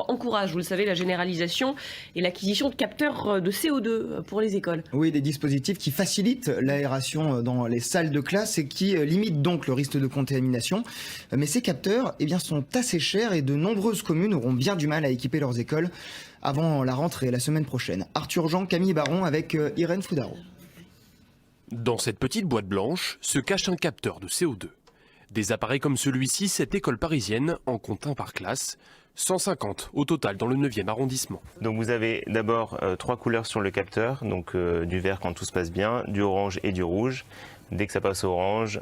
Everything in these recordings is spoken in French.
encourage, vous le savez, la généralisation et l'acquisition de capteurs de CO2 pour les écoles. Oui, des dispositifs qui facilitent l'aération dans les salles de classe et qui limitent donc le risque de contamination. Mais ces capteurs sont assez chers et de nombreuses communes auront bien du mal à équiper leurs écoles avant la rentrée la semaine prochaine. Arthur Jean, Camille Baron avec Irène Foudaro. Dans cette petite boîte blanche se cache un capteur de CO2. Des appareils comme celui-ci, cette école parisienne en compte un par classe. 150 au total dans le 9e arrondissement. Donc vous avez d'abord 3 couleurs sur le capteur, donc du vert quand tout se passe bien, du orange et du rouge. Dès que ça passe au orange,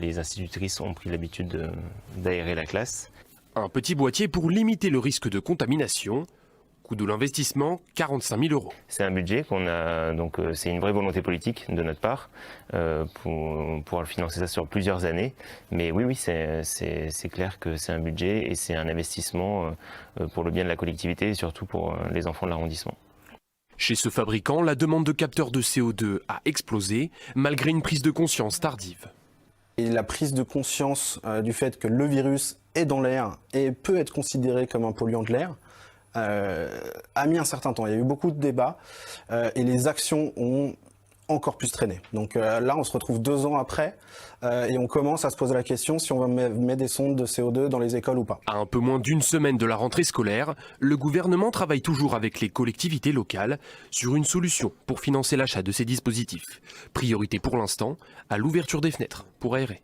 les institutrices ont pris l'habitude d'aérer la classe. Un petit boîtier pour limiter le risque de contamination. Coût de l'investissement, 45 000 €. C'est un budget qu'on a, donc c'est une vraie volonté politique de notre part pour pouvoir financer ça sur plusieurs années. Mais oui, c'est clair que c'est un budget et c'est un investissement pour le bien de la collectivité et surtout pour les enfants de l'arrondissement. Chez ce fabricant, la demande de capteurs de CO2 a explosé malgré une prise de conscience tardive. Et la prise de conscience du fait que le virus est dans l'air et peut être considéré comme un polluant de l'air a mis un certain temps. Il y a eu beaucoup de débats et les actions ont encore plus traîné. Donc là, on se retrouve 2 ans après et on commence à se poser la question si on va mettre des sondes de CO2 dans les écoles ou pas. À un peu moins d'une semaine de la rentrée scolaire, le gouvernement travaille toujours avec les collectivités locales sur une solution pour financer l'achat de ces dispositifs. Priorité pour l'instant à l'ouverture des fenêtres pour aérer.